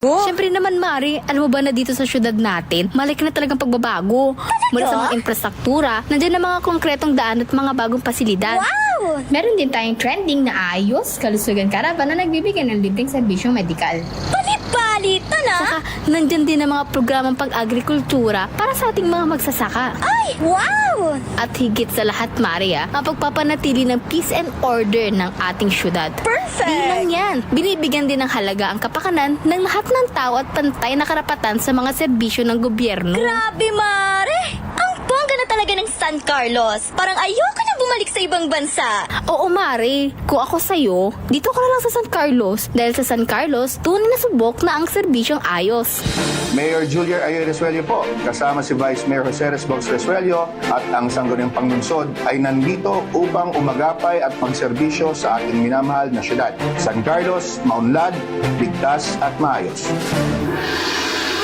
Siyempre naman, Mari, alam mo ba na dito sa syudad natin, malaki na talagang pagbabago. Mula sa mga infrastruktura, nandiyan na mga konkretong daan at mga bagong pasilidad. Wow! Meron din tayong trending na ayos, kalusugan karavan na nagbibigay ng libreng serbisyong medikal. Palit-palitan na! Saka, nandyan din ang mga programang pag-agrikultura para sa ating mga magsasaka. Ay, wow! At higit sa lahat, Maria, ang pagpapanatili ng peace and order ng ating syudad. Perfect! Di lang yan, binibigyan din ng halaga ang kapakanan ng lahat ng tao at pantay na karapatan sa mga serbisyo ng gobyerno. Grabe, Mare! Ang bongga na talaga ng San Carlos. Parang ayoko na bumalik sa ibang bansa. Oo, Mari. Kung ako sa'yo, dito ka na lang sa San Carlos. Dahil sa San Carlos, tunay na subok na ang serbisyong ayos. Mayor Julia Ayo Resuello po, kasama si Vice Mayor Jose Resbox Resuello at ang sangguniang panglungsod ay nandito upang umagapay at magserbisyo sa ating minamahal na syudad. San Carlos, maunlad, ligtas at maayos.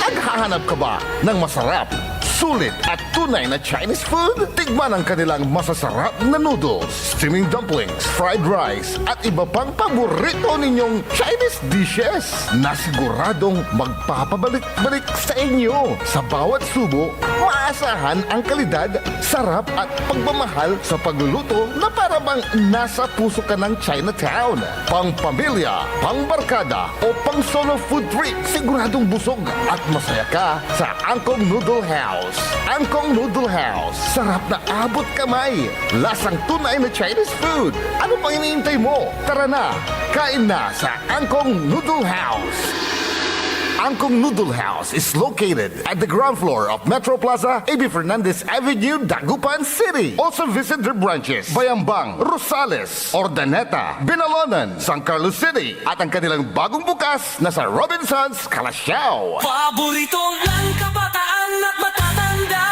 Naghahanap ka ba ng masarap, sulit at tunay na Chinese food? Tikman ang kanilang masasarap na noodles, steaming dumplings, fried rice at iba pang paborito ninyong Chinese dishes na siguradong magpapabalik-balik sa inyo. Sa bawat subo, maasahan ang kalidad, sarap at pagmamahal sa pagluluto na para bang nasa puso ka ng Chinatown. Pang pamilya, pang barkada o pang solo food trip, siguradong busog at masaya ka sa Angkong Noodle House. Angkong Noodle House. Sarap na abot kamay. Lasang tunay na Chinese food. Ano pang iniintay mo? Tara na, kain na sa Angkong Noodle House. Angkong Noodle House is located at the ground floor of Metro Plaza, A.B. Fernandez Avenue, Dagupan City. Also visit their branches, Bayambang, Rosales, Ordaneta, Binalonan, San Carlos City, at ang kanilang bagong bukas na sa Robinsons, Calasiao. Paboritong lang kabataan at matatanda.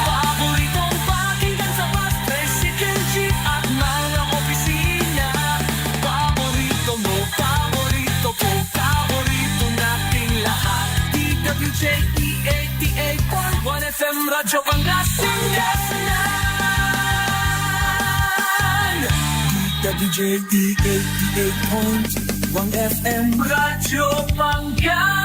Paboritong pakinggan sa bus, tricycle, jeep at mga opisina. Paborito mo, paborito ko, paborito nating lahat. DWJE 88.1 FM Radyo Pangasinan. DWJE 88.1 FM Radyo Pangasinan.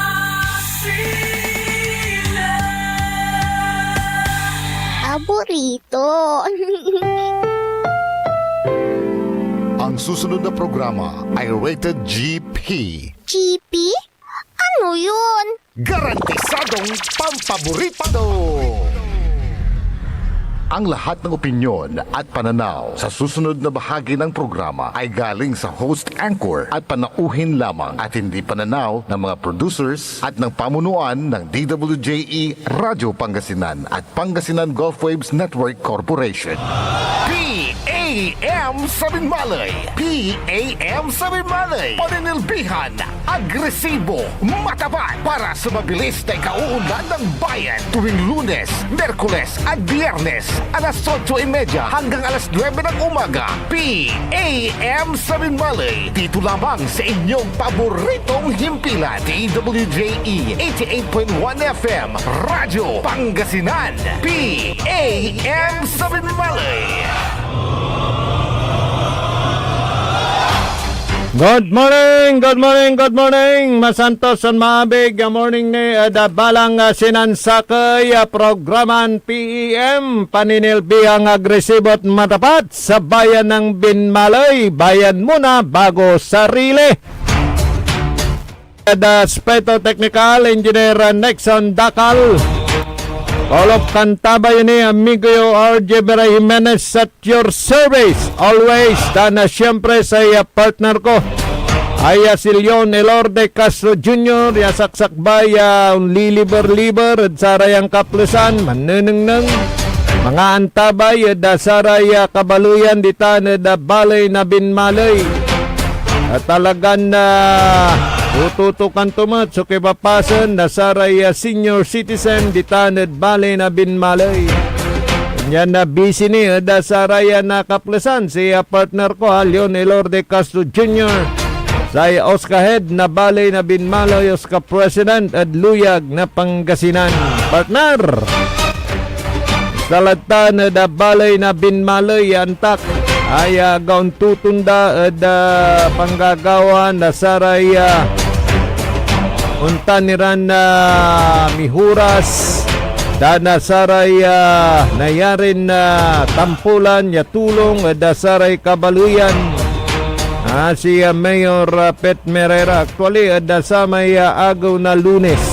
Paborito. Ang susunod na programa ay rated GP. GP? Ano yun? Garantisadong pampaborito! Ang lahat ng opinyon at pananaw sa susunod na bahagi ng programa ay galing sa host anchor at panauhin lamang at hindi pananaw ng mga producers at ng pamunuan ng DWJE Radio Pangasinan at Pangasinan Gulf Waves Network Corporation. PAM Sabinmalay! PAM Sabinmalay! Paninilbihan, agresibo, matapat para sa mabilis na ikauunlad ng bayan tuwing Lunes, Merkules at Biyernes alas 8:30 hanggang alas 9 ng umaga. PAM Sabinmalay! Dito lamang sa inyong paboritong himpilan. DWJE 88.1 FM Radyo Pangasinan. PAM Sabinmalay! Good morning, good morning, good morning. Masantos on maabig morning ni balang sinansakay programan PEM paninilbihang agresibo at matapat sa bayan ng Binmalay. Bayan muna bago sarili. Aspeto Technical Engineer Nexon Dakal. All of Cantabay ni amigo RJ Vera Jimenez at your service. Always, na siyempre sa partner ko ay si Leon Elorde Castro Jr. Yasaksakbay liliber-liber at sarayang kaplusan manunang mga antabay da saraya kabaluyan dita da balay na Binmalay. At talagang na tututukan tumat so kipapasan na saray senior citizen ditaned balay na Binmalay. Yan na busy ni da saraya na kaplasan si partner ko Leon Elorde Castro Jr. sa Oscar-head na balay na Binmalay Oscar President at Luyag na Pangasinan. Partner! Salatan da balay na Binmalay antak ay gaon tutunda da panggagawa na saraya unta niran na mihuras dana saray nayarin na tampulan ya tulong da saray kabaluyan si Mayor Pet Merera. Actually da sa may agaw na Lunes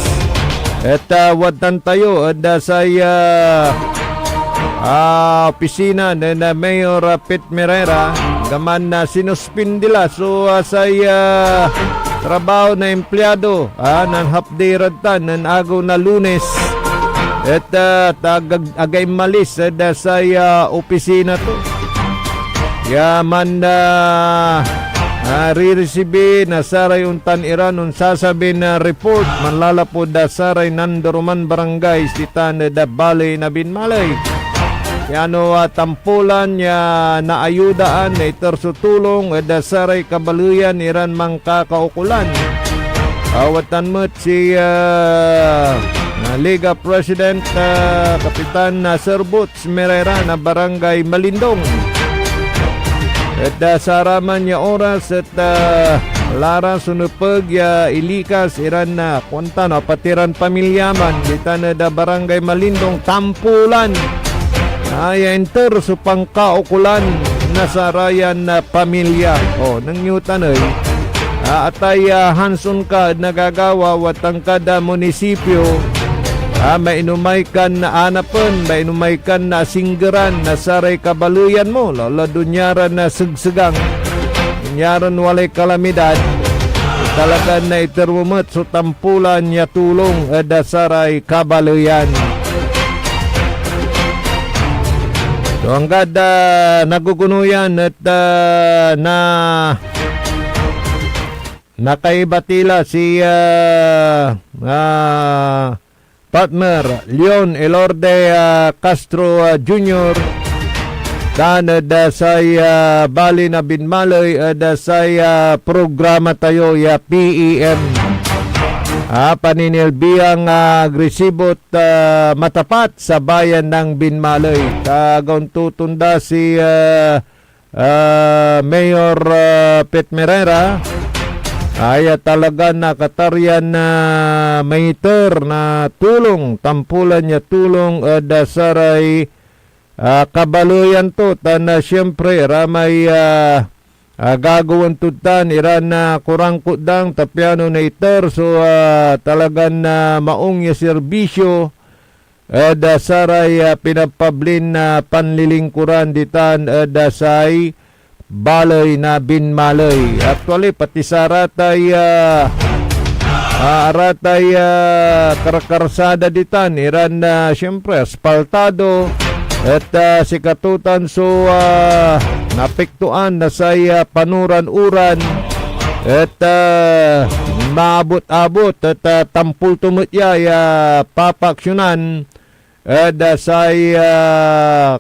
at watan tayo da sa opisina na Mayor Pet Merera gaman na sinuspindila so sa trabaho na empleyado nan half-day radtan nan agaw na Lunes at agay malis sa opisina to. Yaman na re-recibe na saray untan iran un sasabi na report manlalapod da saray nandaruman barangay sitan da balay na binmalay. Yano tampulan ya naayudaan na itersutulong da saray kabaluyan iran mangkakaukulan. Awatan mo't si Liga President Kapitan Sir Boots Merera na Barangay Malindong. At saraman ya oras at lara sunupag ya ilikas iran na kunta na patiran pamilyaman dita na da Barangay Malindong tampulan. Ay enter sa pangkaukulan na sarayan na pamilya. Nang yutan atay hansun ka nagagawa watang kada munisipyo mainumay kan na anapan, mainumay kan na singgeran na saray kabaluyan mo lalo dunyaran na sugsugang dunyaran walay kalamidad talaga na iterumot so tampulan niya tulong da saray kabaluyan. So hanggang nagugunuyan at na nakaibatila si partner Leon Elorde Castro Jr. dan da say bali na binmalay da say programa tayo ya PEM paninilbiyang agresibot matapat sa bayan ng Binmalay. Kagaon tutunda si Mayor Pet Merera ay talaga nakataryan na maiter na tulong, tampulan niya tulong da saray kabaluyan to na siyempre ramay gagawin tutan iran na kurangkot dang tapyano na iter so talagan na maong ya serbisyo da saray pinapablin na panlilingkuran ditan da say balay na Binmalay. Actually pati sa aratay karakarsada ditan iran na siyempre asfaltado at sikatutan so napektuan na sa panuran-uran at maabot-abot at tampul tumutya papaksyonan da sa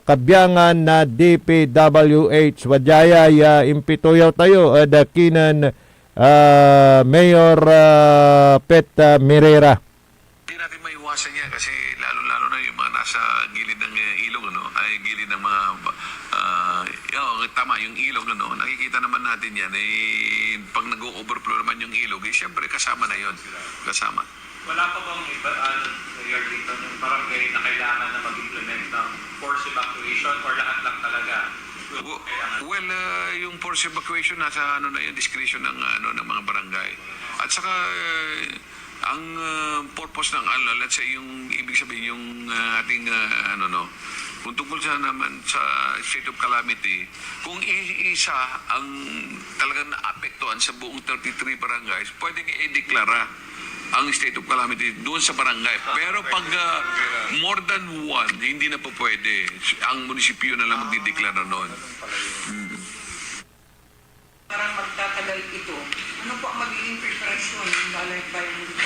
kabyangan na DPWH wadjaya impitoyaw tayo da kinan Mayor Pet Merera. Hindi natin maiwasan yan kasi lalo-lalo na yung mga nasa gilid ng ilog, ay gilid ng mga tama, yung ilog, nakikita naman natin yan, pag nag-overflow naman yung ilog, siyempre kasama na yon, kasama. Wala pa bang iba, Mayor dito, yung barangay na kailangan na mag-implement ng force evacuation or lahat lang talaga? Well, yung force evacuation nasa na yung discretion ng ng mga barangay. At saka ang purpose ng let's say yung ibig sabihin yung ating kung tungkol sa naman sa state of calamity, kung isa ang talagang naapektuhan sa buong 33 barangays, pwedeng i-deklara ang state of calamity doon sa barangay. Pero pag more than one, hindi na po pwede. Ang munisipyo na lang magdideklara noon. Parang magtatagal ito. Ano po ang magiging preparasyon ng bayan nito?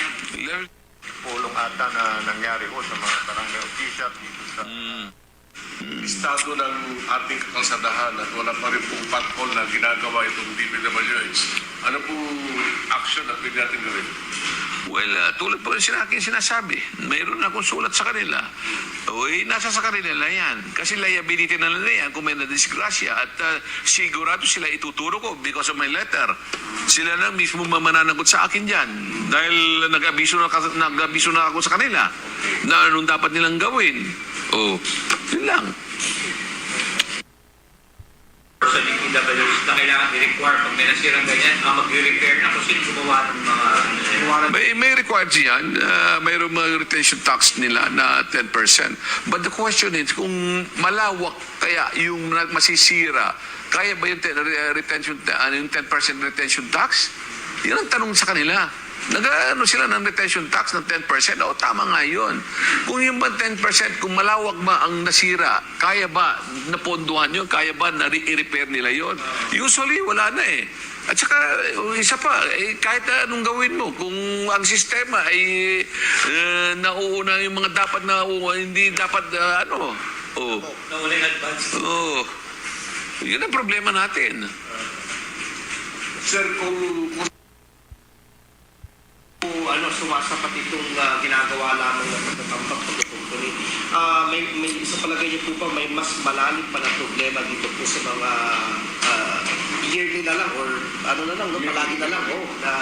Pulong ata na nangyari ho sa mga barangay official dito sa estado ng ating kalsadahan at wala pa rin pong pothole na ginagawa itong DPWH. Ano pong action na pwede natin gawin? Well, tulad po yung aking sinasabi, mayroon akong sulat sa kanila. Nasa sa kanila yan. Kasi liability na nila yan kung may nadisgrasya. At sigurado sila ituturo ko because of my letter. Sila lang mismo mamananagot sa akin dyan. Dahil nag-abiso na ako sa kanila na anong dapat nilang gawin. Oh, yun lang. Sa DPWs na kailangan i-require pag may nasirang ganyan, mag-repair na kung sino gumawa ng mga May required yan. Mayroong mga retention tax nila na 10%. But the question is, kung malawak kaya yung masisira, kaya ba yung 10% retention tax? Yan ang tanong sa kanila. Nag-ano sila ng retention tax ng 10%? O tama nga yun. Kung yung ba 10%, kung malawak ba ang nasira, kaya ba naponduhan yun? Kaya ba i-repair nila yun? Usually, wala na eh. At saka, isa pa, kahit anong gawin mo, kung ang sistema ay nauuna yung mga dapat na hindi dapat, nauna in advance. Yun ang problema natin. Sir, kung sumasapat itong ginagawa lamang ng pagtatambak pagkatuntuni. May isa palagay niyo po pa, may mas malalim pa na problema dito po sa mga yearly na lang or palagi na lang na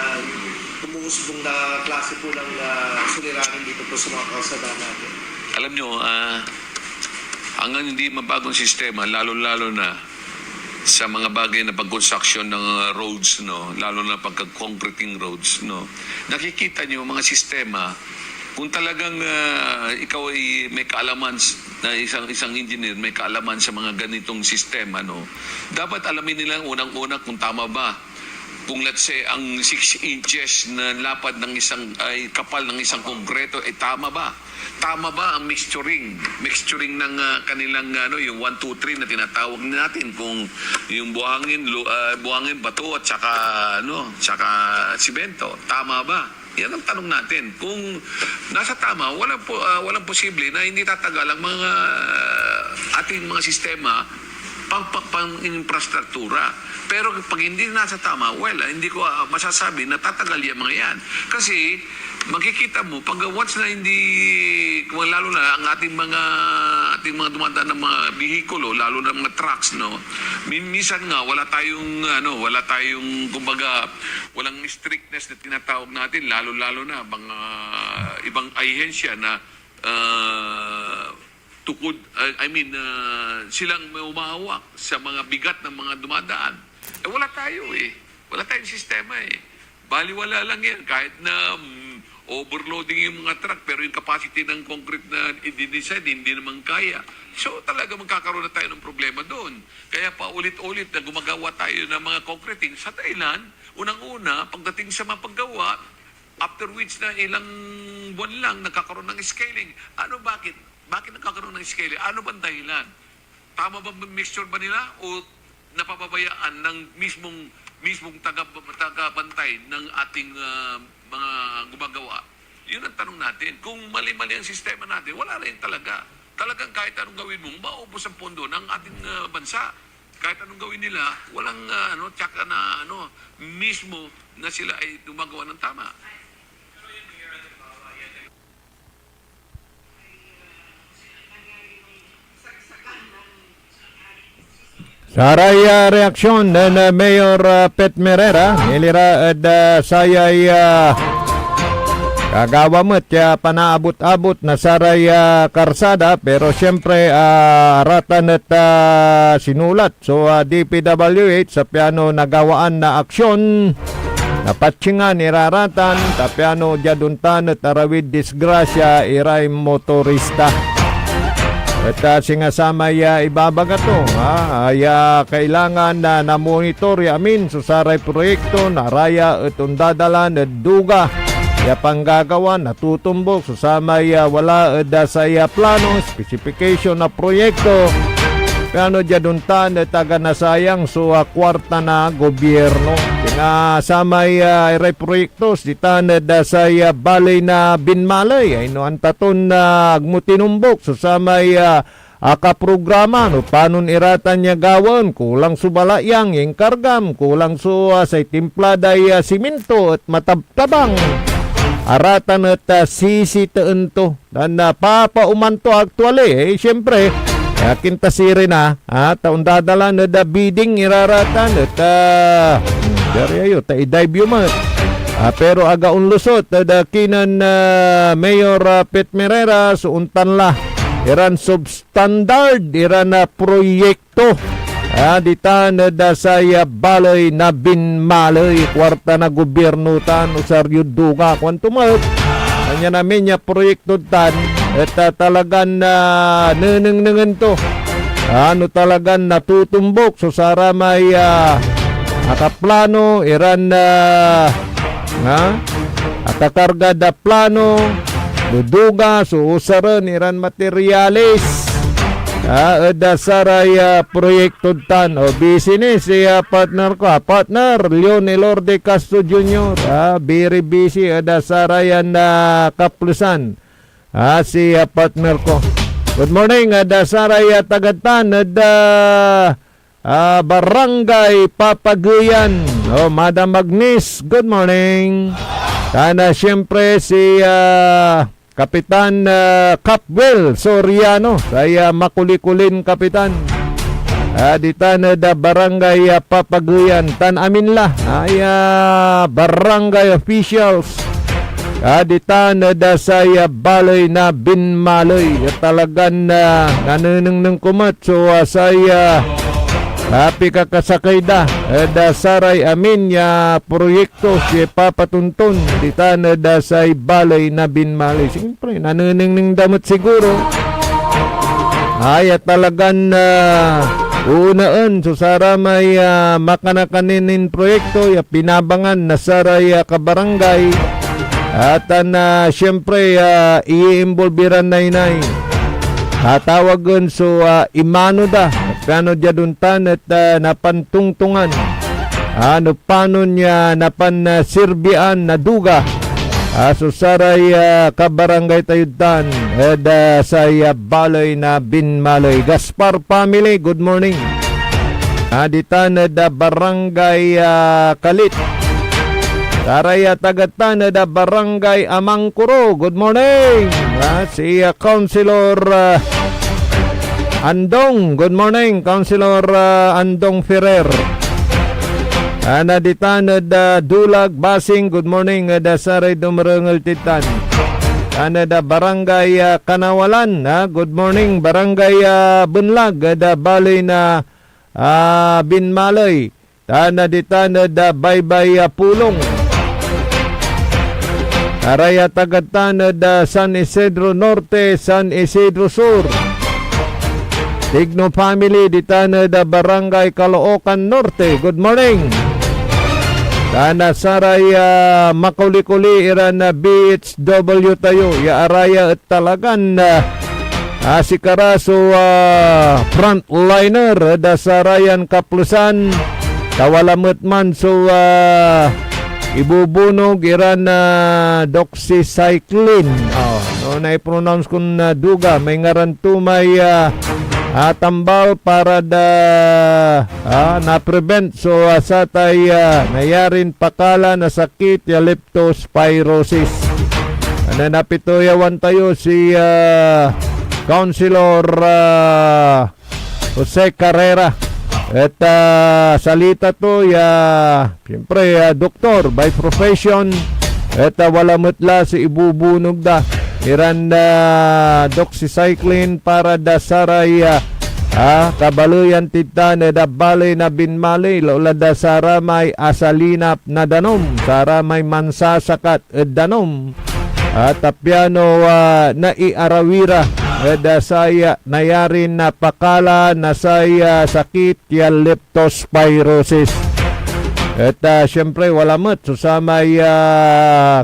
umuusbong na klase po ng suliranin dito po sa mga kalsada natin. Alam nyo, hanggang hindi mabagong sistema, lalo-lalo na sa mga bagay na pag-construction ng roads, no, lalo na pagka-concreting roads, no, nakikita nyo mga sistema, kung talagang ikaw ay may kaalaman na isang engineer, may kaalaman sa mga ganitong sistema, no, dapat alamin nila unang-una kung tama ba. Kung let's say ang 6 inches na lapad ng kapal ng isang konkreto, tama ba? Tama ba ang mixturing ng kanilang yung 1, 2, 3 na tinatawag natin, kung yung buhangin, bato at saka simento, tama ba? Yan ang tanong natin. Kung nasa tama, walang posible na hindi tatagal ang mga ating mga sistema pang-infrastruktura. Pero pag hindi nasa tama, hindi ko masasabi na tatagal yung mga yan. Kasi makikita mo, pag once na hindi, lalo na ang ating mga dumadaan ng mga bihikulo, lalo na mga trucks, no, minsan nga wala tayong kumbaga, walang strictness na tinatawag natin, lalo na mga ibang ahensya na silang may umahawak sa mga bigat ng mga dumadaan. Wala tayong sistema eh. Baliwala lang yan. Kahit na overloading yung mga truck, pero yung capacity ng concrete na i-design, hindi naman kaya. So talaga magkakaroon na tayo ng problema doon. Kaya paulit-ulit na gumagawa tayo ng mga concreting sa Thailand. Unang-una, pagdating sa mga paggawa, after which na ilang buwan lang, nagkakaroon ng scaling. Bakit? Bakit nagkakaroon ng scaling? Ano bang dahilan? Tama ba mixture ba nila o napapabayaan ng mismong tagabantay ng ating mga gumagawa? Yun ang tanong natin. Kung mali-mali ang sistema natin, wala rin talaga. Talagang kahit anong gawin mo, maubos ang pondo ng ating bansa. Kahit anong gawin nila, walang tsaka na mismo na sila ay gumagawa ng tama. Saray reaksyon ng Mayor Pet Merera, nilira at sayay kagawamot panaabot-abot na saray karsada, pero siyempre aratan at sinulat. So DPWH sa piano nagawaan na aksyon na patsingan iraratan ta piano jaduntan at arawid disgrasya iray motorista. At singasama ibabaga to, kailangan na namonitor amin sa saray proyekto na raya at undadalan at duga panggagawa natutumbok sa samay wala at sa plano, specification na proyekto kano jaduntan at taga nasayang kwarta na gobyerno. Samay proyektos ditan da sa balay na binmalay ay antaton na agmutinumbok sa samay akaprograma panon iratan niya gawon kulang subalayang yung kargam kulang sa timpladay siminto at matabtabang aratan at sisitaan to dan papaumanto actually siyempre kintasirin na taon dadala na da bidding iraratan at dari ayo ta i-dive yung Pero aga unlusot da kinan Mayor Pet Merera suuntan la iran substandard iran proyekto dita na da saya balay na binmalay kwarta na gobyerno tan usaryo duga kwantumat kanya namin niya proyekto tan at talagan na neneng to talagan natutumbok so sara may akaplano iran atakarga da plano duduga so usaran iran materialis da saray proyekto tan o business partner ko partner Leon Elorde Castro Jr. Very busy da sarayan na kaplusan si partner ko. Good morning da saray tagatan da Barangay Papaguyan. Madam Agnes, good morning. Sana siyempre si Kapitan Capwell Soriano, saya makulikulin kapitan. Dita na da Barangay Papaguyan, tan amin la, ay barangay officials. Dita na da saya balay na binmalay, talagan na nanunang ng kumat. So saya happy kakasakay da saray amin ya proyekto si papatuntun dita na da say balay na binmalay. Siyempre nanuneng damot siguro ay talagan unaan so sara may makanakanin proyekto ya pinabangan na saray kabarangay at siyempre i-involveran nainay tawagan so imano da kano dia duntan at napantungtungan paano niya napansirbian na duga so saray kabarangay tayudan say balay na binmalay. Gaspar family, good morning. Dita na da Barangay Kalit saray tagatan da Barangay Amangkuro, good morning. Si Councilor Andong, good morning, Councilor Andong Ferrer. Dita na da Dulag Basing, good morning, da saray dumarangal titan. Da Barangay Kanawalan, good morning, Barangay Bunlag, da balay na binmalay. Dita na da Baybay Pulong. Araya tagatan da San Isidro Norte, San Isidro Sur. Digno family dita na da Barangay Caloocan Norte, good morning. Dana saray makuli-kuli iran na BHW tayo ya araya at talagan si Karaso frontliner da sarayan kaplusan tawalamot man so ibubunog iran na doxycycline. Na-pronounce ko na duga may ngaranto may tambal para da na-prevent so sa tay nayarin pakala na sakit ya leptospirosis. Napito yawan tayo si Councilor Jose Carrera at salita to ya siyempre doktor by profession at wala mutla si ibubunog da iran doxycycline para da saray kabaluyan titan da balay na binmalay lola da sara may asalinap na danom sara may mansasakat danom tapyano na iarawira da saya nayarin na pakala na saya sakit ya leptospirosis. At siyempre wala mat so sa may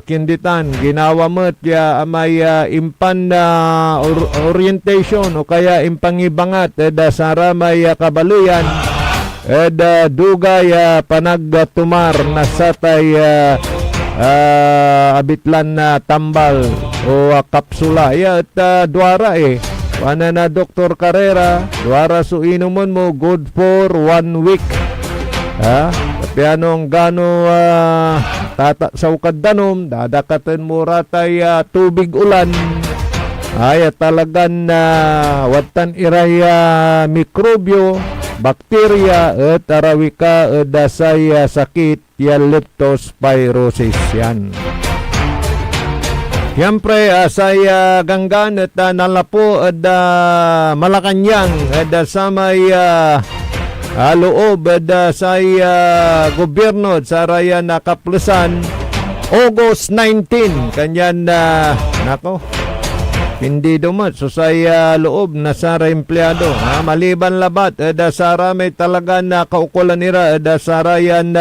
kinditan ginawa mat ya may impan na orientation o kaya impangibangat da sara may kabaluyan dugay panagtumar na satay abitlan na tambal o kapsula at duara na Dr. Carrera duara so inuman mo good for 1 week Piano ang gano sa ukad danom, dadakatan mo ratay tubig ulan. Ay talagan watan iray mikrobyo bakterya at arawika say sakit ya leptospirosis yan. Siyempre, saya ganggan at nalapo at Malacanang at sa may loob at sa gobyerno at sa raya nakaplasan August 19. Kanyan nako, hindi dumat. So sa loob na sara empleyado. Maliban labat at sara may talaga na kaukulan nila at sara yan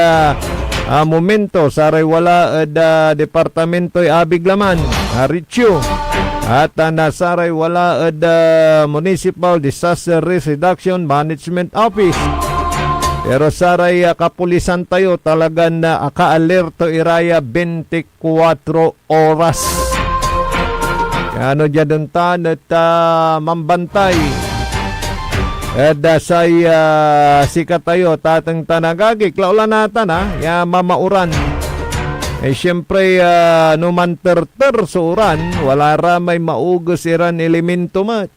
momento saray wala departamento'y abiglaman Richu at nasaray wala Municipal Disaster Risk Reduction Management Office pero saray kapulisan tayo talagang ka-alerto iraya 24 oras ano dyan tan at mambantay dasay sikat tayo tatang tanagagi klaulan natan ya mamauran siyempre numanterter suran wala ramay maugos iran elemento mat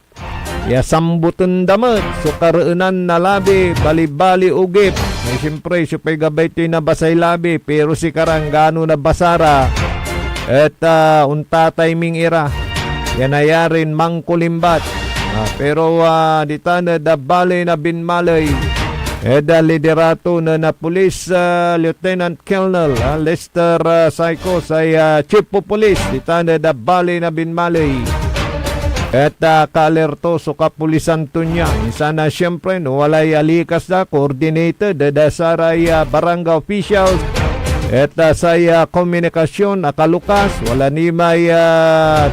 ya sambutan damat sukaraanan na labi bali-bali ugip siyempre supay gabay ito na basay labi pero si karang gano na basara at unta timing ira yan ayarin mangkulimbat pero dita na dabali na binmalay liderato na police Lieutenant Colonel Lester Psycho sa Chief of Police dita na dabali na binmalay at kalerto so kapulisan to niya sana siyempre no, walay alikas na coordinated saray barangay officials at saya komunikasyon akalukas wala ni may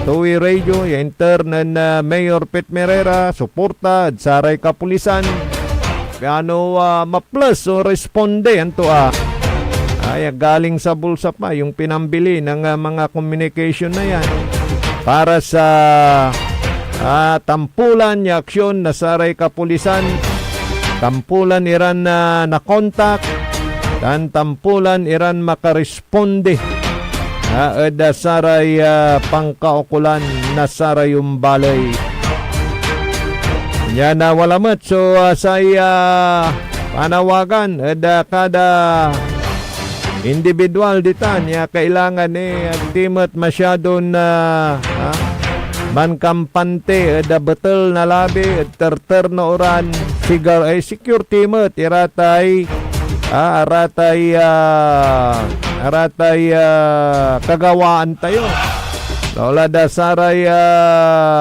tuwi radio intern na Mayor Pet Merera suporta at saray kapulisan ano ma-plus o responde anto ay galing sa bulsa pa yung pinambili ng mga communication na yan para sa tampulan ni aksyon na saray kapulisan tampulan iran na kontak dan tampulan iran makaresponde ada saray pangkaukulan na saray yung balay yan na walamat so saya panawagan ada kada individual ditan ya kailangan agtimat masyado na mankampante ada betul na labi terter na oran sigar ay security mat iratay aratay kagawaan tayo lola da saray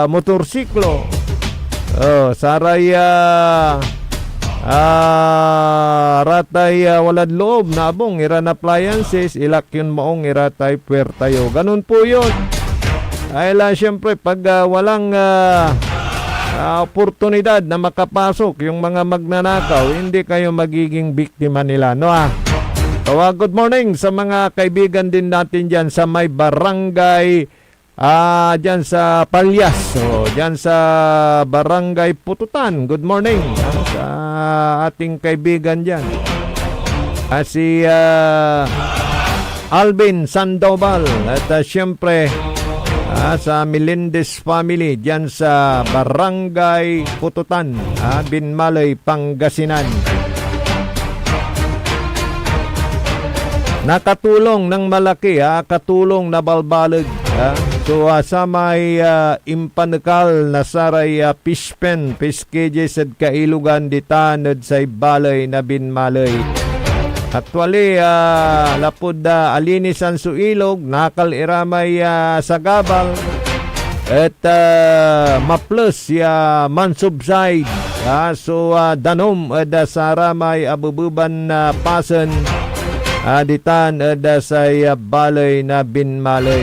motorsiklo saray aratay walad loob na abong iran appliances ilak yun maong iratay puwer tayo ganun po yun ay lang siyempre pag walang oportunidad na makapasok yung mga magnanakaw, hindi kayo magiging biktima nila, no So, good morning sa mga kaibigan din natin dyan sa may barangay, dyan sa Palyas, so, dyan sa barangay Pututan. Good morning sa ating kaibigan dyan. Si Alvin Sandoval at siyempre, sa Melendez family dyan sa Barangay Pututan, Binmalay, Pangasinan. Nakatulong ng malaki, katulong na balbalag. So sa may impanakal na saray pispen, piskejes at kailugan ditanod sa balay na Binmalay. Actually, lapod alinisan su ilog, nakal iramay sa gabal, at ma-plus ya man-subside. So, danom sa ramay abububan na pasan, ditan sa balay na Binmalay.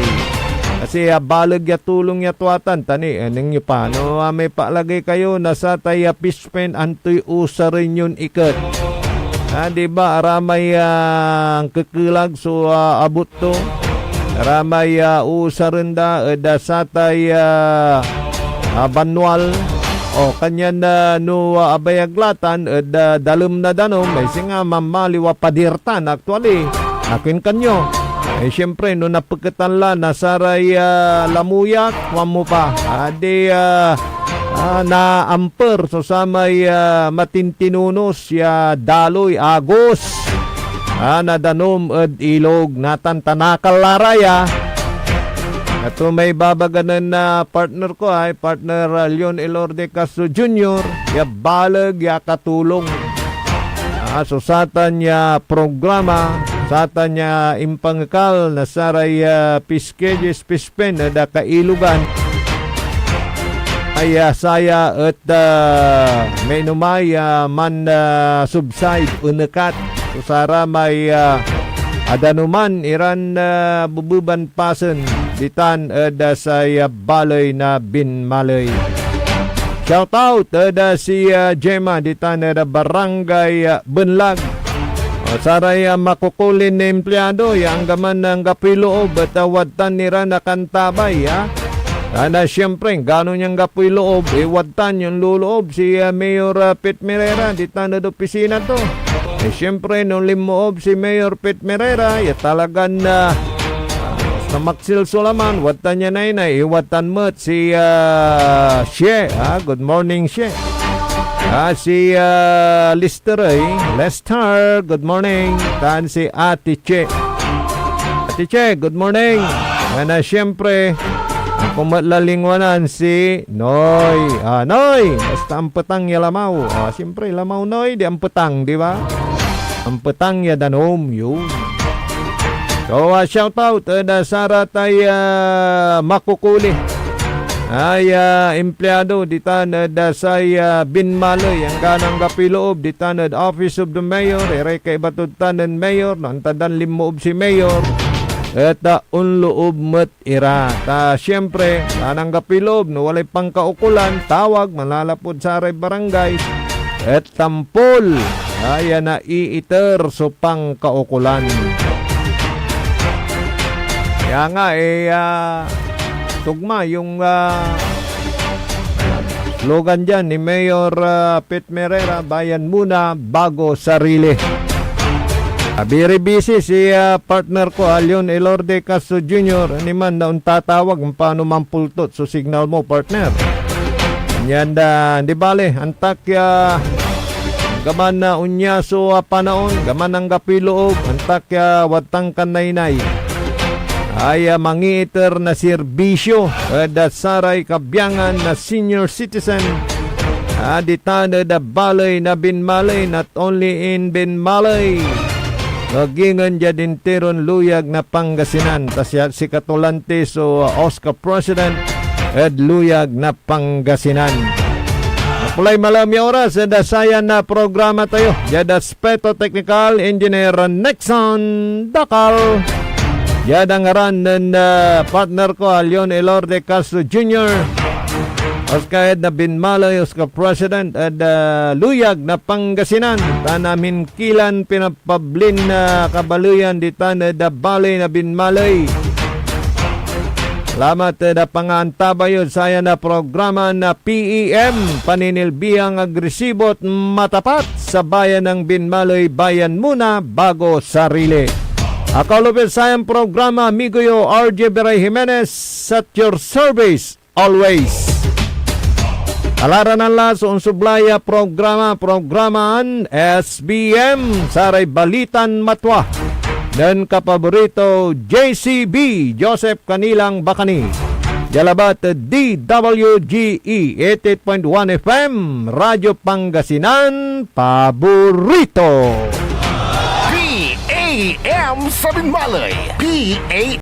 Kasi balag ya tulong ya tuwatan, tani, anong nyo pa, no, may palagay kayo na sa tayo pispen, antoy usa rin yun ikat. Diba, aramay ang kikilag so abot to. Aramay usarenda dasatay banwal. O kanyan no abayaglatan dalum na danom. May singa mamaliwa padirtan actually. Akin kanyo. Siyempre, no napagkatan la nasaray lamuyak, wamo pa. na amper so sa may matintinunos ya daloy agos na danom ed ilog natan tanakal laraya. Ato may babaganan na partner ko ay partner Leon Elorde Castro Jr. Ya balag ya katulong. So satan ya programa, satan ya impangkal na saray piskejes pispen na kailugan. Ay saya at may numay man subside unekat. So sara may adanuman iran bububan pasen ditan sa balay na binmalay. Shout out si Gemma ditan barangay Bunlag. Saray makukulin na empleyado yang gaman ng kapiloob at wadtan nira na kantabay na siyempre gano'n niyang gapoy loob wadtan yung luloob si Mayor Pete Merera ditan na opisina to. Siyempre nung limoob si Mayor Pete Merera talagan na maksil sulaman watan niya na iwatan mo si She. Good morning She. Si Lester Lester, good morning. Tan si Ate Che. Ate Che, good morning. Siyempre kumalalingwanan si Noy. Noy, basta ang petang ya lamaw. Siyempre lamaw Noy, di ang petang, di ba? Ang petang ya danom yun. So, shout out na Sara tay makukuli ay empleyado ditan dasay binmaloy ang ganang kapiloob ditan Office of the Mayor ere kay batutan Mayor nantadan limoob si Mayor at unloob met ira ta siyempre kanang kapiloob no walay pangkaukulan tawag malalapod sa barangay at tampol ay na iiter so pangkaukulan. Kaya nga tugma yung slogan dyan ni Mayor Pete Merera, bayan muna bago sarili. Very busy si partner ko Leon Elorde Castro Jr. Ani man na tatawag paano mampultot so signal mo partner. Yan di bale antak gaman na unyaso panaon gaman ang kapiloob antak watang kanaynay ay mangiter na serbisyo saray kabyangan na senior citizen ditan da balay na binmalay not only in binmalay nagingan dya dinteron luyag na Pangasinan tas si Katulante so Oscar President luyag na Pangasinan. Pulay malam yung oras da sayan na programa tayo jada Speto Technical Engineer Nexon Dakal. Yadang ngaran ng partner ko, Leon Elorde Castro Jr. Oscar na binmalay, Oscar President at luyag na Pangasinan. Tanamin kilan pinapablin na kabaluyan ditan na balay na binmalay. Salamat na pangantabayo saya na programa na PEM, paninilbihang agresibot matapat sa bayan ng binmalay, bayan muna bago sarili. Ako lupit sayang programa, amigo yo, RJ Beray Jimenez, at your service, always. Alaran ang laso, unsublaya programaan, SBM, saray balitan matwa. Dan kapaborito, JCB, Joseph Kanilang Bakani. Jalabat, DWGE, 88.1 FM, Radyo Pangasinan, paborito. PAM sa Binmalay. PAM